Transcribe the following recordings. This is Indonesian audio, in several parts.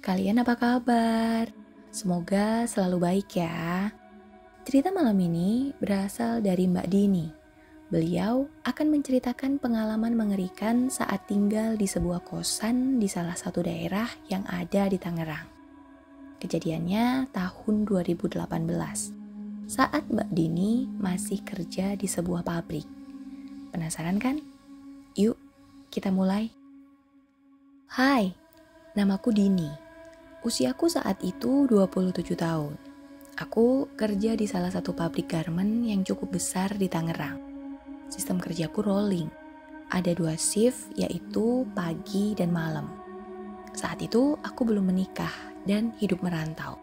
kalian apa kabar? Semoga selalu baik ya. Cerita malam ini berasal dari Mbak Dini. Beliau akan menceritakan pengalaman mengerikan saat tinggal di sebuah kosan di salah satu daerah yang ada di Tangerang. Kejadiannya tahun 2018, saat Mbak Dini masih kerja di sebuah pabrik. Penasaran kan? Yuk, kita mulai. Hai, namaku Dini. Usiaku saat itu 27 tahun. Aku kerja di salah satu pabrik garmen yang cukup besar di Tangerang. Sistem kerjaku rolling. Ada 2 shift, yaitu pagi dan malam. Saat itu aku belum menikah dan hidup merantau.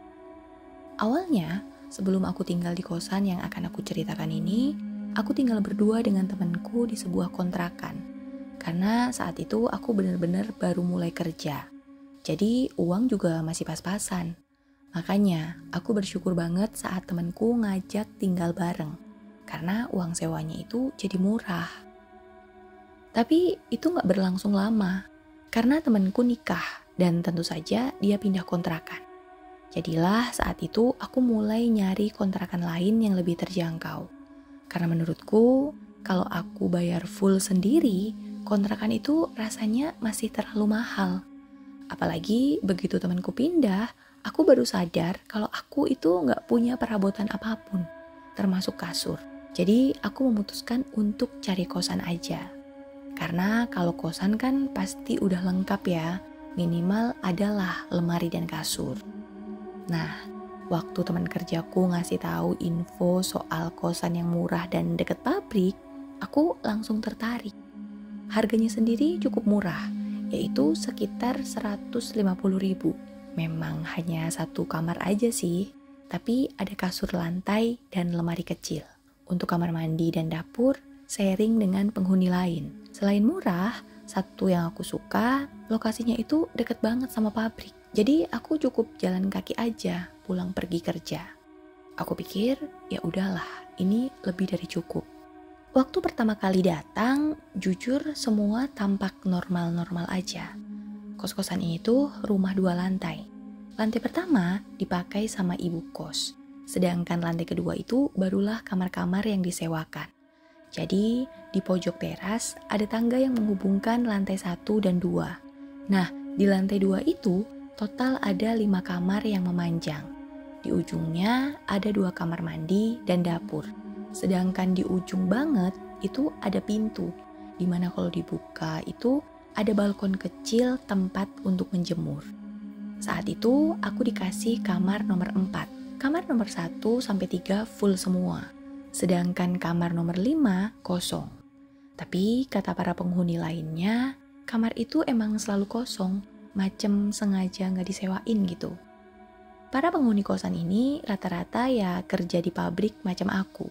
Awalnya, sebelum aku tinggal di kosan yang akan aku ceritakan ini, aku tinggal berdua dengan temanku di sebuah kontrakan. Karena saat itu aku benar-benar baru mulai kerja. Jadi uang juga masih pas-pasan. Makanya aku bersyukur banget saat temanku ngajak tinggal bareng. Karena uang sewanya itu jadi murah. Tapi itu gak berlangsung lama. Karena temanku nikah dan tentu saja dia pindah kontrakan. Jadilah saat itu aku mulai nyari kontrakan lain yang lebih terjangkau. Karena menurutku kalau aku bayar full sendiri, kontrakan itu rasanya masih terlalu mahal. Apalagi begitu temanku pindah, aku baru sadar kalau aku itu nggak punya perabotan apapun, termasuk kasur. Jadi aku memutuskan untuk cari kosan aja. Karena kalau kosan kan pasti udah lengkap ya, minimal adalah lemari dan kasur. Nah, waktu teman kerjaku ngasih tahu info soal kosan yang murah dan deket pabrik, aku langsung tertarik. Harganya sendiri cukup murah, yaitu sekitar 150.000. Memang hanya satu kamar aja sih, tapi ada kasur lantai dan lemari kecil. Untuk kamar mandi dan dapur, sharing dengan penghuni lain. Selain murah, satu yang aku suka, lokasinya itu deket banget sama pabrik. Jadi aku cukup jalan kaki aja pulang pergi kerja. Aku pikir, ya udahlah, ini lebih dari cukup. Waktu pertama kali datang, jujur semua tampak normal-normal aja. Kos-kosan ini tuh rumah 2 lantai. Lantai pertama dipakai sama ibu kos, sedangkan lantai kedua itu barulah kamar-kamar yang disewakan. Jadi di pojok teras ada tangga yang menghubungkan lantai 1 dan 2. Nah, di lantai 2 itu total ada 5 kamar yang memanjang. Di ujungnya ada 2 kamar mandi dan dapur. Sedangkan di ujung banget itu ada pintu, dimana kalau dibuka itu ada balkon kecil tempat untuk menjemur. Saat itu aku dikasih kamar nomor 4. Kamar nomor 1 sampai 3 full semua. Sedangkan kamar nomor 5 kosong. Tapi kata para penghuni lainnya, kamar itu emang selalu kosong, macem sengaja gak disewain gitu. Para penghuni kosan ini rata-rata ya kerja di pabrik macam aku.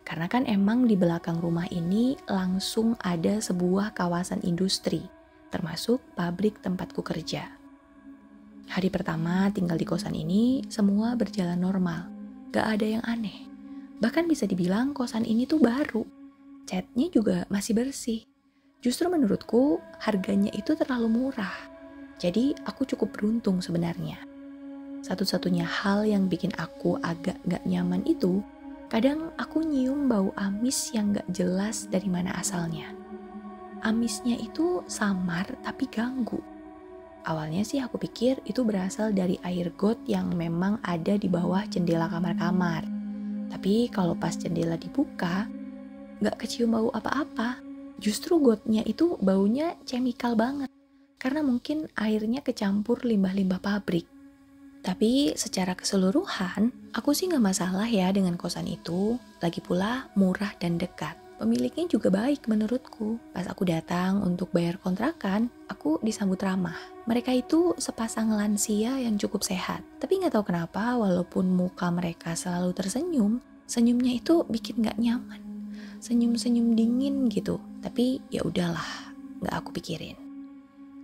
Karena kan emang di belakang rumah ini langsung ada sebuah kawasan industri, termasuk pabrik tempatku kerja. Hari pertama tinggal di kosan ini, semua berjalan normal, gak ada yang aneh. Bahkan bisa dibilang kosan ini tuh baru, catnya juga masih bersih. Justru menurutku harganya itu terlalu murah, jadi aku cukup beruntung sebenarnya. Satu-satunya hal yang bikin aku agak gak nyaman itu, kadang aku nyium bau amis yang gak jelas dari mana asalnya. Amisnya itu samar tapi ganggu. Awalnya sih aku pikir itu berasal dari air got yang memang ada di bawah jendela kamar-kamar. Tapi kalau pas jendela dibuka, gak kecium bau apa-apa. Justru gotnya itu baunya chemical banget. Karena mungkin airnya kecampur limbah-limbah pabrik. Tapi secara keseluruhan, aku sih gak masalah ya dengan kosan itu. Lagi pula murah dan dekat. Pemiliknya juga baik menurutku. Pas aku datang untuk bayar kontrakan, aku disambut ramah. Mereka itu sepasang lansia yang cukup sehat. Tapi gak tahu kenapa walaupun muka mereka selalu tersenyum, senyumnya itu bikin gak nyaman. Senyum-senyum dingin gitu. Tapi ya udahlah, gak aku pikirin.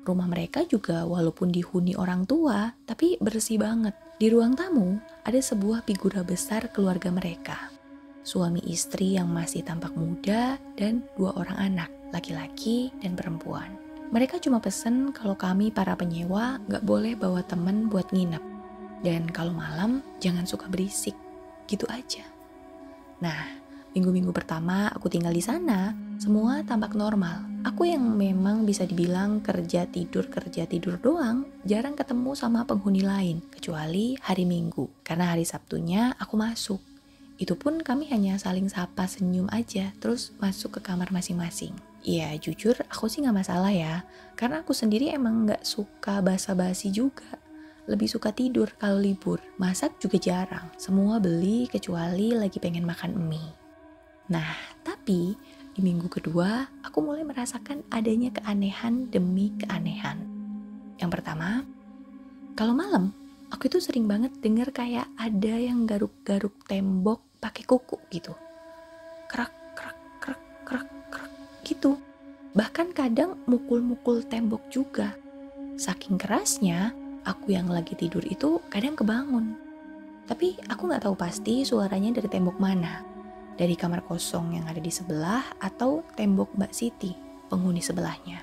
Rumah mereka juga walaupun dihuni orang tua, tapi bersih banget. Di ruang tamu ada sebuah figura besar keluarga mereka. Suami istri yang masih tampak muda dan 2 orang anak, laki-laki dan perempuan. Mereka cuma pesen kalau kami para penyewa nggak boleh bawa temen buat nginep. Dan kalau malam jangan suka berisik, gitu aja. Nah, minggu-minggu pertama aku tinggal di sana, semua tampak normal. Aku yang memang bisa dibilang kerja tidur doang, jarang ketemu sama penghuni lain, kecuali hari Minggu. Karena hari Sabtunya aku masuk. Itu pun kami hanya saling sapa senyum aja, terus masuk ke kamar masing-masing. Iya, jujur aku sih gak masalah ya, karena aku sendiri emang gak suka basa-basi juga. Lebih suka tidur kalau libur, masak juga jarang. Semua beli kecuali lagi pengen makan mie. Nah, tapi di minggu kedua aku mulai merasakan adanya keanehan demi keanehan. Yang pertama, kalau malam aku itu sering banget denger kayak ada yang garuk-garuk tembok pakai kuku gitu. Krak, krak, krak, krak, krak gitu. Bahkan kadang mukul-mukul tembok juga. Saking kerasnya, aku yang lagi tidur itu kadang kebangun. Tapi aku gak tahu pasti suaranya dari tembok mana. Dari kamar kosong yang ada di sebelah atau tembok Mbak Siti, penghuni sebelahnya.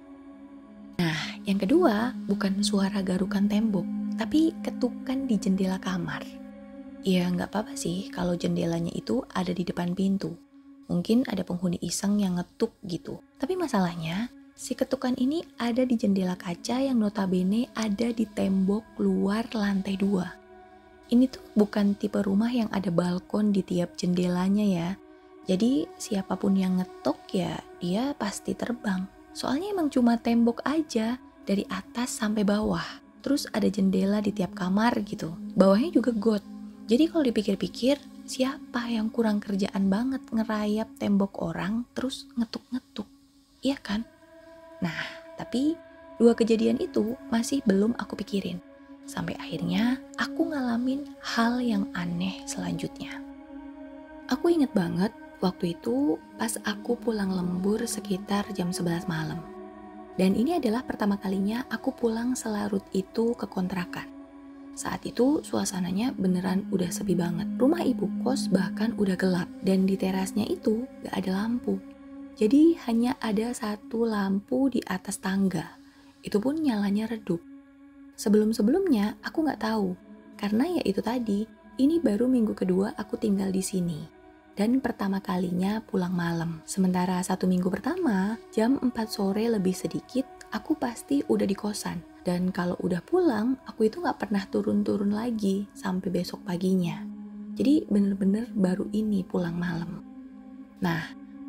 Nah, yang kedua bukan suara garukan tembok, tapi ketukan di jendela kamar. Ya nggak apa-apa sih kalau jendelanya itu ada di depan pintu. Mungkin ada penghuni iseng yang ngetuk gitu. Tapi masalahnya, si ketukan ini ada di jendela kaca yang notabene ada di tembok luar lantai 2. Ini tuh bukan tipe rumah yang ada balkon di tiap jendelanya ya. Jadi siapapun yang ngetok ya dia pasti terbang. Soalnya emang cuma tembok aja dari atas sampai bawah. Terus ada jendela di tiap kamar gitu. Bawahnya juga got. Jadi kalau dipikir-pikir, siapa yang kurang kerjaan banget ngerayap tembok orang terus ngetuk-ngetuk? Iya kan? Nah, tapi 2 kejadian itu masih belum aku pikirin. Sampai akhirnya aku ngalamin hal yang aneh selanjutnya. Aku inget banget waktu itu pas aku pulang lembur sekitar jam 11 malam. Dan ini adalah pertama kalinya aku pulang selarut itu ke kontrakan. Saat itu suasananya beneran udah sepi banget. Rumah ibu kos bahkan udah gelap dan di terasnya itu gak ada lampu. Jadi hanya ada 1 lampu di atas tangga. Itu pun nyalanya redup. Sebelum-sebelumnya aku gak tahu. Karena ya itu tadi, ini baru minggu kedua aku tinggal di sini. Dan pertama kalinya pulang malam. Sementara 1 minggu pertama, jam 4 sore lebih sedikit, aku pasti udah di kosan. Dan kalau udah pulang, aku itu gak pernah turun-turun lagi sampai besok paginya. Jadi bener-bener baru ini pulang malam. Nah,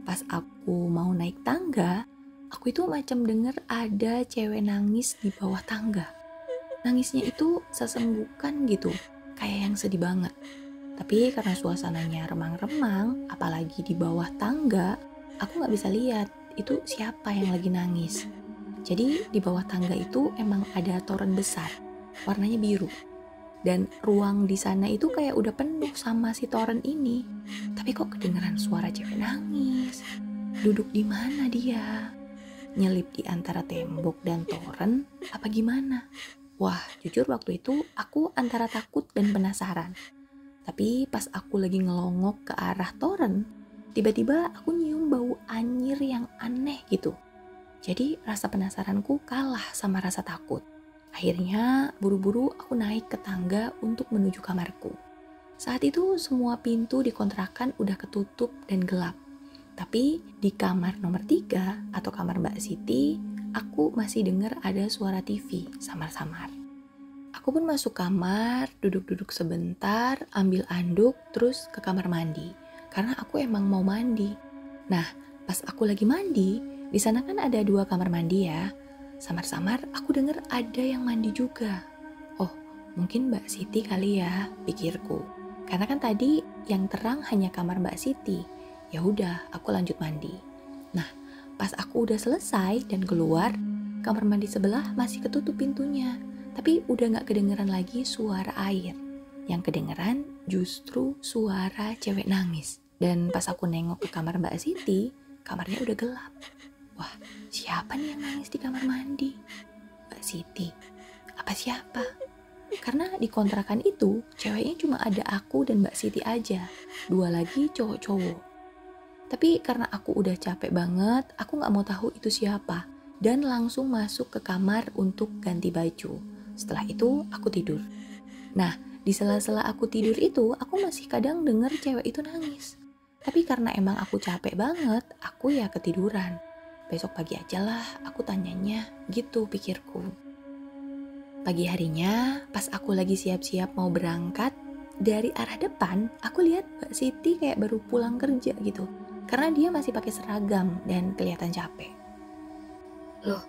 pas aku mau naik tangga, aku itu macam denger ada cewek nangis di bawah tangga. Nangisnya itu sesenggukan gitu, kayak yang sedih banget. Tapi karena suasananya remang-remang, apalagi di bawah tangga, aku gak bisa lihat itu siapa yang lagi nangis. Jadi di bawah tangga itu emang ada toren besar, warnanya biru. Dan ruang di sana itu kayak udah penuh sama si toren ini. Tapi kok kedengeran suara cewek nangis? Duduk di mana dia? Nyelip di antara tembok dan toren apa gimana? Wah, jujur waktu itu aku antara takut dan penasaran. Tapi pas aku lagi ngelongok ke arah toren, tiba-tiba aku nyium bau anyir yang aneh gitu. Jadi rasa penasaranku kalah sama rasa takut. Akhirnya buru-buru aku naik ke tangga untuk menuju kamarku. Saat itu semua pintu di kontrakan udah ketutup dan gelap. Tapi di kamar nomor 3 atau kamar Mbak Siti, aku masih dengar ada suara TV samar-samar. Aku pun masuk kamar, duduk-duduk sebentar, ambil anduk, terus ke kamar mandi. Karena aku emang mau mandi. Nah, pas aku lagi mandi, di sana kan ada 2 kamar mandi ya. Samar-samar aku dengar ada yang mandi juga. Oh, mungkin Mbak Siti kali ya, pikirku. Karena kan tadi yang terang hanya kamar Mbak Siti. Ya udah, aku lanjut mandi. Nah, pas aku udah selesai dan keluar, kamar mandi sebelah masih ketutup pintunya. Tapi udah gak kedengeran lagi suara air. Yang kedengeran justru suara cewek nangis. Dan pas aku nengok ke kamar Mbak Siti, kamarnya udah gelap. Wah, siapa nih yang nangis di kamar mandi? Mbak Siti? Apa siapa? Karena di kontrakan itu, ceweknya cuma ada aku dan Mbak Siti aja. 2 lagi cowok-cowok. Tapi karena aku udah capek banget, aku gak mau tahu itu siapa. dan langsung masuk ke kamar untuk ganti baju. Setelah itu aku tidur. Nah, di sela-sela aku tidur itu, aku masih kadang denger cewek itu nangis. Tapi karena emang aku capek banget, aku ya ketiduran. Besok pagi aja lah aku tanyanya, gitu pikirku. Pagi harinya, pas aku lagi siap-siap mau berangkat, dari arah depan, aku lihat Mbak Siti kayak baru pulang kerja gitu. Karena dia masih pakai seragam dan kelihatan capek. Loh,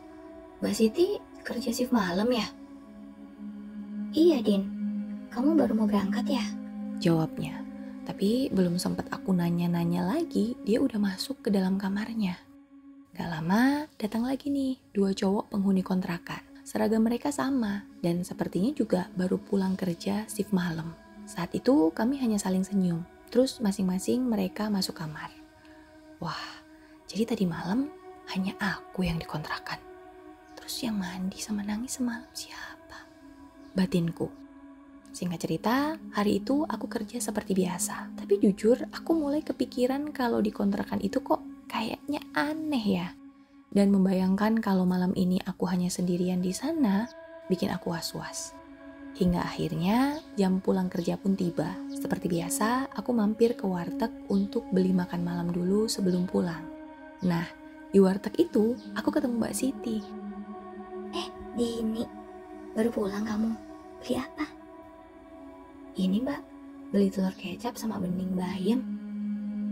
Mbak Siti kerja shift malam ya? Iya, Din. Kamu baru mau berangkat ya? Jawabnya. Tapi belum sempat aku nanya-nanya lagi, dia udah masuk ke dalam kamarnya. Gak lama, datang lagi nih 2 cowok penghuni kontrakan. Seragam mereka sama, dan sepertinya juga baru pulang kerja shift malam. Saat itu kami hanya saling senyum, terus masing-masing mereka masuk kamar. Wah, jadi tadi malam hanya aku yang dikontrakan. Terus yang mandi sama nangis semalam siapa? Batinku. Singkat cerita, hari itu aku kerja seperti biasa. Tapi jujur, aku mulai kepikiran kalau di kontrakan itu kok kayaknya aneh ya. Dan membayangkan kalau malam ini aku hanya sendirian di sana, bikin aku was-was. Hingga akhirnya jam pulang kerja pun tiba. Seperti biasa, aku mampir ke warteg untuk beli makan malam dulu sebelum pulang. Nah, di warteg itu aku ketemu Mbak Siti. Dini, baru pulang kamu. Beli apa? Ini, Mbak. Beli telur kecap sama bening bayam.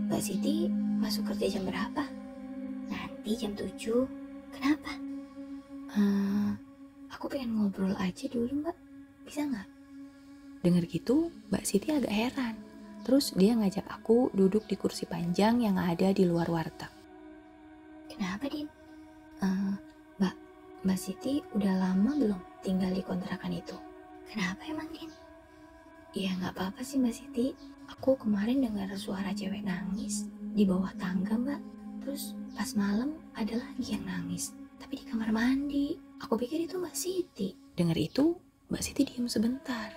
Mbak Siti masuk kerja jam berapa? Nanti jam 7. Kenapa? Aku pengen ngobrol aja dulu, Mbak. Bisa nggak? Dengar gitu, Mbak Siti agak heran. Terus dia ngajak aku duduk di kursi panjang yang ada di luar warteg. Kenapa, Din? Mbak Siti udah lama belum tinggal di kontrakan itu? Kenapa emang, Din? Ya nggak apa-apa sih, Mbak Siti. Aku kemarin dengar suara cewek nangis di bawah tangga, Mbak. Terus pas malam ada lagi yang nangis, tapi di kamar mandi. Aku pikir itu Mbak Siti. Dengar itu, Mbak Siti diam sebentar.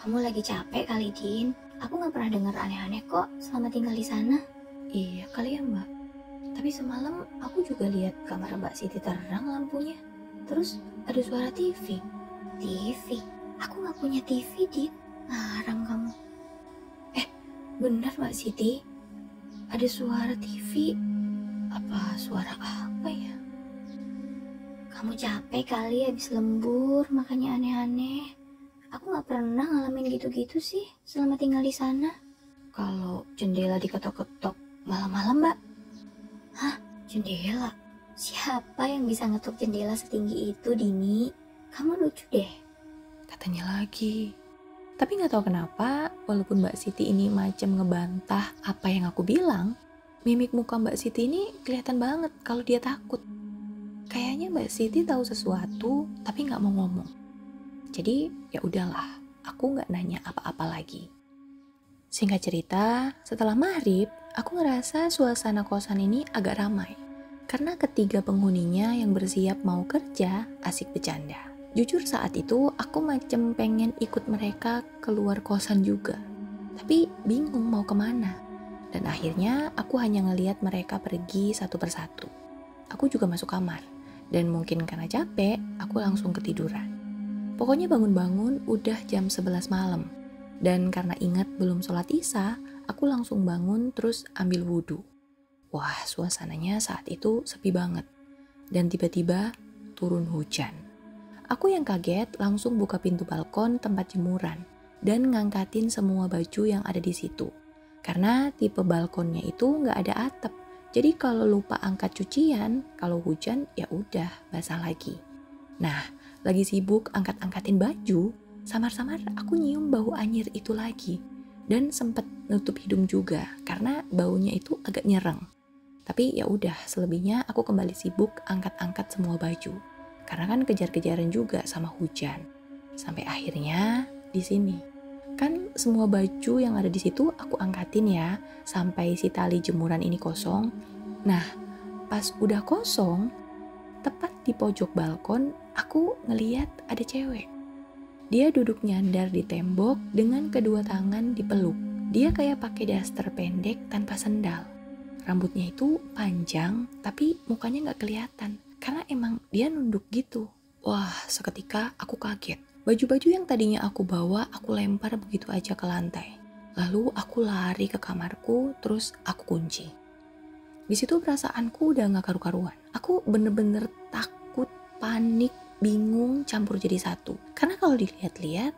Kamu lagi capek kali, Din. Aku nggak pernah dengar aneh-aneh kok selama tinggal di sana. Iya kali ya, Mbak. Tapi semalam aku juga lihat kamar Mbak Siti terang lampunya. Terus ada suara TV. TV? Aku nggak punya TV, Din. Ngarang kamu. Benar Mbak Siti. Ada suara TV. Apa suara apa ya? Kamu capek kali habis lembur, makanya aneh-aneh. Aku nggak pernah ngalamin gitu-gitu sih selama tinggal di sana. Kalau jendela diketok-ketok malam-malam, Mbak. Hah? Jendela? Siapa yang bisa ngetuk jendela setinggi itu, Dini? Kamu lucu deh. Katanya lagi. Tapi gak tahu kenapa, walaupun Mbak Siti ini macam ngebantah apa yang aku bilang, mimik muka Mbak Siti ini kelihatan banget kalau dia takut. Kayaknya Mbak Siti tahu sesuatu, tapi gak mau ngomong. Jadi ya udahlah, aku gak nanya apa-apa lagi. Singkat cerita, setelah maghrib, aku ngerasa suasana kosan ini agak ramai. Karena ketiga penghuninya yang bersiap mau kerja asik bercanda. Jujur saat itu aku macam pengen ikut mereka keluar kosan juga. Tapi bingung mau kemana. Dan akhirnya aku hanya ngelihat mereka pergi satu persatu. Aku juga masuk kamar. Dan mungkin karena capek, aku langsung ketiduran. Pokoknya bangun-bangun udah jam 11 malam. Dan karena ingat belum sholat isya, aku langsung bangun terus ambil wudhu. Wah, suasananya saat itu sepi banget. Dan tiba-tiba turun hujan. Aku yang kaget langsung buka pintu balkon tempat jemuran dan ngangkatin semua baju yang ada di situ. Karena tipe balkonnya itu nggak ada atap. Jadi kalau lupa angkat cucian, kalau hujan ya udah basah lagi. Nah, lagi sibuk angkat-angkatin baju, samar-samar aku nyium bau anyir itu lagi. Dan sempet nutup hidung juga karena baunya itu agak nyereng. Tapi ya udah, selebihnya aku kembali sibuk angkat-angkat semua baju. Karena kan kejar-kejaran juga sama hujan. Sampai akhirnya di sini. Kan semua baju yang ada di situ aku angkatin ya, sampai si tali jemuran ini kosong. Nah, pas udah kosong, tepat di pojok balkon, aku ngeliat ada cewek. Dia duduk nyandar di tembok dengan kedua tangan dipeluk. Dia kayak pakai daster pendek tanpa sendal. rambutnya itu panjang tapi mukanya nggak kelihatan karena emang dia nunduk gitu. Wah, seketika aku kaget. Baju-baju yang tadinya aku bawa aku lempar begitu aja ke lantai. Lalu aku lari ke kamarku, terus aku kunci. Di situ perasaanku udah gak karu-karuan. Aku bener-bener takut, panik, bingung, campur jadi satu. Karena kalau dilihat-lihat,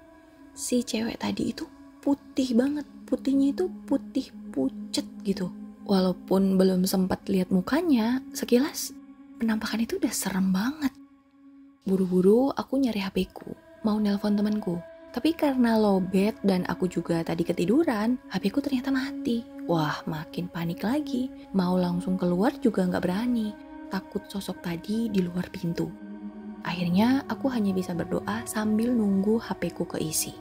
si cewek tadi itu putih banget. Putihnya itu putih pucet gitu. Walaupun belum sempat lihat mukanya, sekilas penampakan itu udah serem banget. Buru-buru aku nyari HP-ku, mau nelpon temanku. Tapi karena lowbat dan aku juga tadi ketiduran, HP-ku ternyata mati. Wah, makin panik lagi. Mau langsung keluar juga nggak berani. Takut sosok tadi di luar pintu. Akhirnya aku hanya bisa berdoa sambil nunggu HP-ku keisi.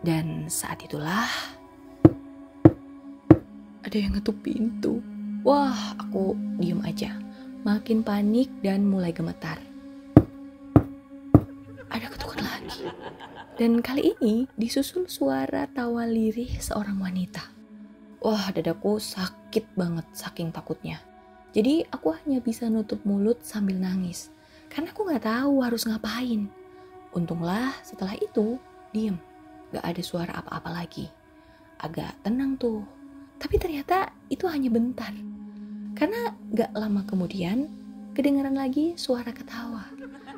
Dan saat itulah ada yang ngetuk pintu. Wah, aku diem aja. Makin panik dan mulai gemetar. Ada ketukan lagi. Dan kali ini disusul suara tawa lirih seorang wanita. Wah, dadaku sakit banget saking takutnya. Jadi aku hanya bisa nutup mulut sambil nangis. Karena aku gak tahu harus ngapain. Untunglah setelah itu diem. Gak ada suara apa-apa lagi. Agak tenang tuh. Tapi ternyata itu hanya bentar. Karena gak lama kemudian kedengaran lagi suara ketawa.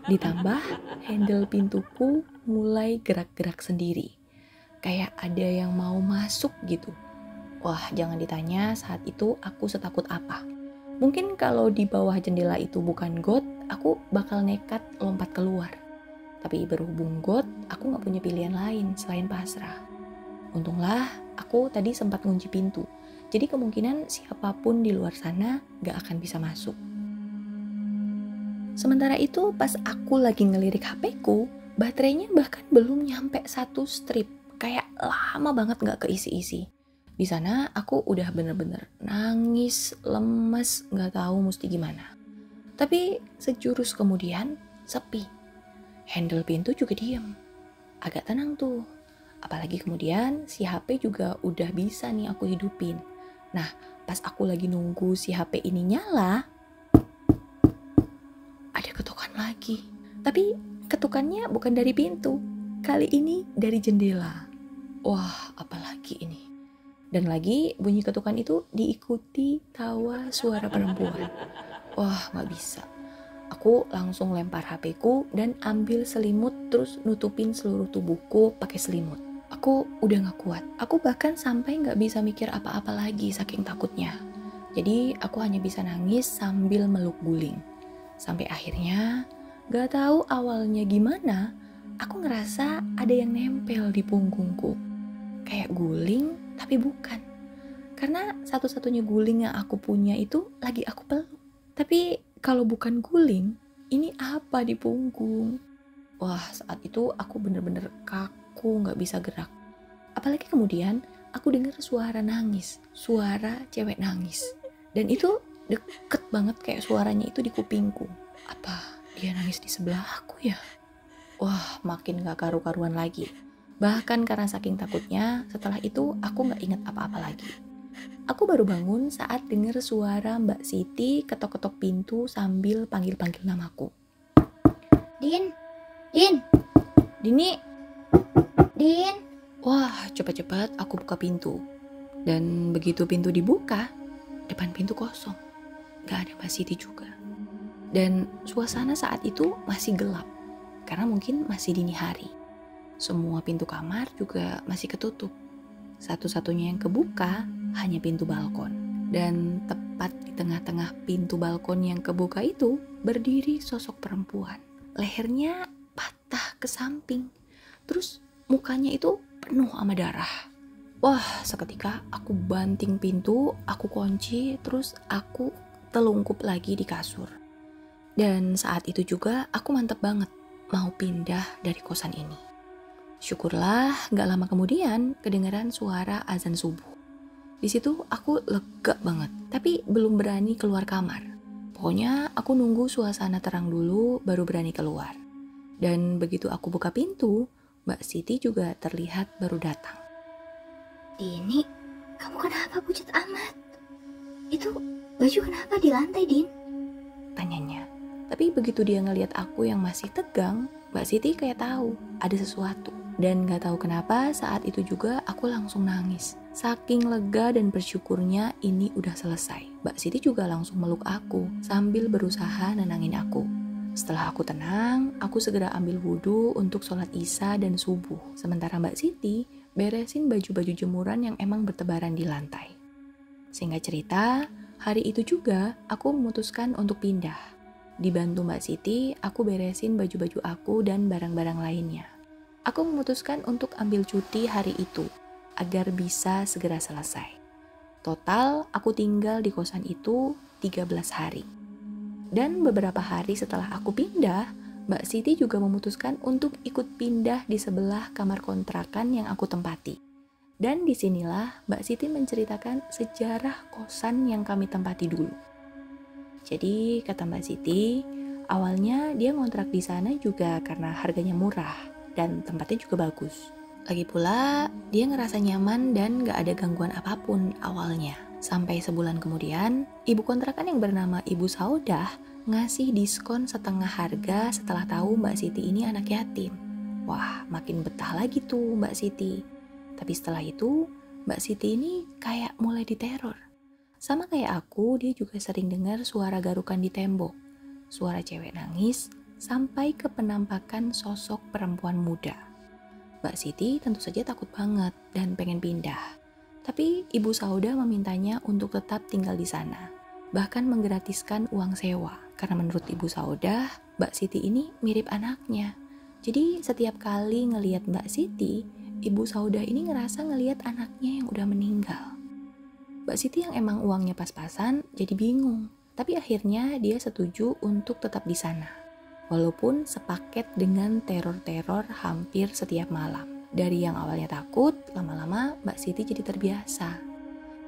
Ditambah handle pintuku mulai gerak-gerak sendiri. Kayak ada yang mau masuk gitu. Wah, jangan ditanya saat itu aku setakut apa. Mungkin kalau di bawah jendela itu bukan got, aku bakal nekat lompat keluar. Tapi berhubung got, aku gak punya pilihan lain selain pasrah. Untunglah aku tadi sempat ngunci pintu. Jadi kemungkinan siapapun di luar sana gak akan bisa masuk. Sementara itu pas aku lagi ngelirik HP-ku, baterainya bahkan belum nyampe 1 strip. Kayak lama banget gak keisi-isi. Di sana aku udah bener-bener nangis, lemes, gak tahu mesti gimana. Tapi sejurus kemudian sepi. Handle pintu juga diem. Agak tenang tuh. Apalagi kemudian si HP juga udah bisa nih aku hidupin. Nah, pas aku lagi nunggu si HP ini nyala, ada ketukan lagi. Tapi ketukannya bukan dari pintu. Kali ini dari jendela. Wah, apalagi ini. Dan lagi bunyi ketukan itu diikuti tawa suara perempuan. Wah, gak bisa. Aku langsung lempar HP-ku dan ambil selimut terus nutupin seluruh tubuhku pakai selimut. Aku udah gak kuat. Aku bahkan sampai gak bisa mikir apa-apa lagi saking takutnya. Jadi aku hanya bisa nangis sambil meluk guling. Sampai akhirnya gak tahu awalnya gimana, aku ngerasa ada yang nempel di punggungku. Kayak guling tapi bukan. Karena satu-satunya guling yang aku punya itu lagi aku peluk. Tapi kalau bukan guling, ini apa di punggung? Wah, saat itu aku bener-bener kaku, gak bisa gerak. Apalagi kemudian aku dengar suara nangis, suara cewek nangis. Dan itu deket banget kayak suaranya itu di kupingku. Apa dia nangis di sebelah aku ya? Wah, makin gak karu-karuan lagi. Bahkan karena saking takutnya, setelah itu aku gak ingat apa-apa lagi. Aku baru bangun saat dengar suara Mbak Siti ketok-ketok pintu sambil panggil-panggil namaku. Din, Dini, Din. Wah, cepat-cepat aku buka pintu. Dan begitu pintu dibuka, depan pintu kosong. Gak ada Mbak Siti juga. Dan suasana saat itu masih gelap, karena mungkin masih dini hari. Semua pintu kamar juga masih ketutup. Satu-satunya yang kebuka hanya pintu balkon. Dan tepat di tengah-tengah pintu balkon yang kebuka itu berdiri sosok perempuan. Lehernya patah ke samping. Terus mukanya itu penuh sama darah. Wah, seketika aku banting pintu, aku kunci, terus aku telungkup lagi di kasur. Dan saat itu juga aku mantep banget mau pindah dari kosan ini. Syukurlah gak lama kemudian kedengaran suara azan subuh. Di situ aku lega banget, tapi belum berani keluar kamar. Pokoknya aku nunggu suasana terang dulu baru berani keluar. Dan begitu aku buka pintu, Mbak Siti juga terlihat baru datang. Dini, kamu kenapa pucat amat? Itu baju kenapa di lantai, Din? Tanyanya. Tapi begitu dia ngelihat aku yang masih tegang, Mbak Siti kayak tahu ada sesuatu. Dan gak tahu kenapa saat itu juga aku langsung nangis. Saking lega dan bersyukurnya ini udah selesai. Mbak Siti juga langsung meluk aku sambil berusaha nenangin aku. Setelah aku tenang, aku segera ambil wudhu untuk sholat isya dan subuh. Sementara Mbak Siti beresin baju-baju jemuran yang emang bertebaran di lantai. Singkat cerita, hari itu juga aku memutuskan untuk pindah. Dibantu Mbak Siti, aku beresin baju-baju aku dan barang-barang lainnya. Aku memutuskan untuk ambil cuti hari itu, agar bisa segera selesai. Total, aku tinggal di kosan itu 13 hari. Dan beberapa hari setelah aku pindah, Mbak Siti juga memutuskan untuk ikut pindah di sebelah kamar kontrakan yang aku tempati. Dan disinilah Mbak Siti menceritakan sejarah kosan yang kami tempati dulu. Jadi kata Mbak Siti, awalnya dia ngontrak di sana juga karena harganya murah dan tempatnya juga bagus. Lagi pula dia ngerasa nyaman dan gak ada gangguan apapun awalnya. Sampai sebulan kemudian, ibu kontrakan yang bernama Ibu Saudah ngasih diskon setengah harga setelah tahu Mbak Siti ini anak yatim. Wah, makin betah lagi tuh Mbak Siti. Tapi setelah itu, Mbak Siti ini kayak mulai diteror. Sama kayak aku, dia juga sering dengar suara garukan di tembok, suara cewek nangis, sampai ke penampakan sosok perempuan muda. Mbak Siti tentu saja takut banget dan pengen pindah. Tapi Ibu Saudah memintanya untuk tetap tinggal di sana, bahkan menggratiskan uang sewa. Karena menurut Ibu Saudah, Mbak Siti ini mirip anaknya. Jadi setiap kali ngelihat Mbak Siti, Ibu Saudah ini ngerasa ngelihat anaknya yang udah meninggal. Mbak Siti yang emang uangnya pas-pasan jadi bingung, tapi akhirnya dia setuju untuk tetap di sana. Walaupun sepaket dengan teror-teror hampir setiap malam. Dari yang awalnya takut, lama-lama Mbak Siti jadi terbiasa.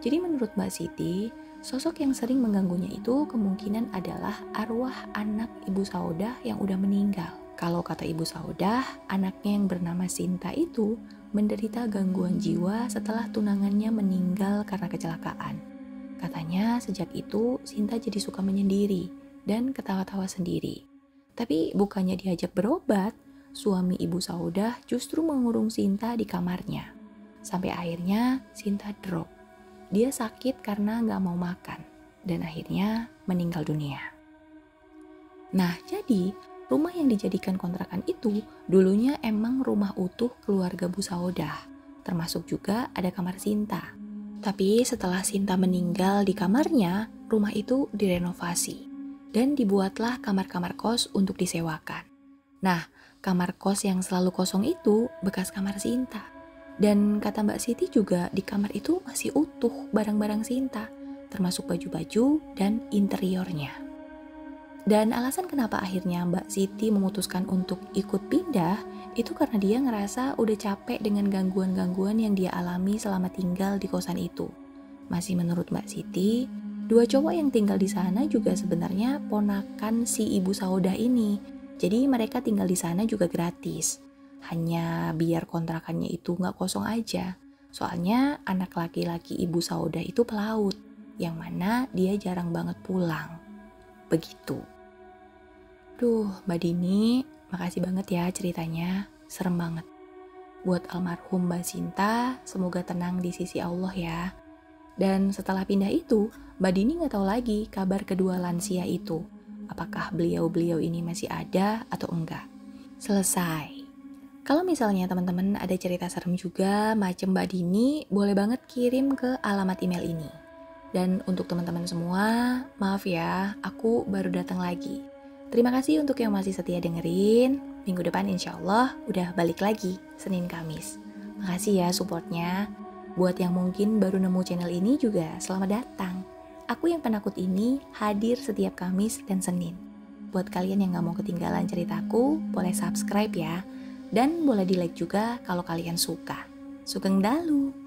Jadi menurut Mbak Siti, sosok yang sering mengganggunya itu kemungkinan adalah arwah anak Ibu Saudah yang udah meninggal. Kalau kata Ibu Saudah, anaknya yang bernama Sinta itu menderita gangguan jiwa setelah tunangannya meninggal karena kecelakaan. Katanya sejak itu Sinta jadi suka menyendiri dan ketawa-tawa sendiri. Tapi bukannya diajak berobat, suami Ibu Saudah justru mengurung Sinta di kamarnya. Sampai akhirnya Sinta drop. Dia sakit karena gak mau makan dan akhirnya meninggal dunia. Nah, jadi rumah yang dijadikan kontrakan itu dulunya emang rumah utuh keluarga Bu Saudah, termasuk juga ada kamar Sinta. Tapi setelah Sinta meninggal di kamarnya, rumah itu direnovasi dan dibuatlah kamar-kamar kos untuk disewakan. Nah, kamar kos yang selalu kosong itu bekas kamar Sinta. Dan kata Mbak Siti juga di kamar itu masih utuh barang-barang Sinta, termasuk baju-baju dan interiornya. Dan alasan kenapa akhirnya Mbak Siti memutuskan untuk ikut pindah itu karena dia ngerasa udah capek dengan gangguan-gangguan yang dia alami selama tinggal di kosan itu. Masih menurut Mbak Siti, dua cowok yang tinggal di sana juga sebenarnya ponakan si Ibu Saudah ini. Jadi mereka tinggal di sana juga gratis. Hanya biar kontrakannya itu nggak kosong aja. Soalnya anak laki-laki Ibu Saudah itu pelaut, yang mana dia jarang banget pulang. Begitu. Duh, Mbak Dini, makasih banget ya ceritanya. Serem banget. Buat almarhum Mbak Sinta, semoga tenang di sisi Allah ya. Dan setelah pindah itu, Mbak Dini gak tahu lagi kabar kedua lansia itu. Apakah beliau-beliau ini masih ada atau enggak. Selesai. Kalau misalnya teman-teman ada cerita serem juga macam Mbak Dini, boleh banget kirim ke alamat email ini. Dan untuk teman-teman semua, maaf ya, aku baru datang lagi. Terima kasih untuk yang masih setia dengerin. Minggu depan insya Allah udah balik lagi, Senin Kamis. Makasih ya supportnya. Buat yang mungkin baru nemu channel ini juga, selamat datang. Aku yang penakut ini hadir setiap Kamis dan Senin. Buat kalian yang gak mau ketinggalan ceritaku, boleh subscribe ya. Dan boleh di like juga kalau kalian suka. Sugeng dalu!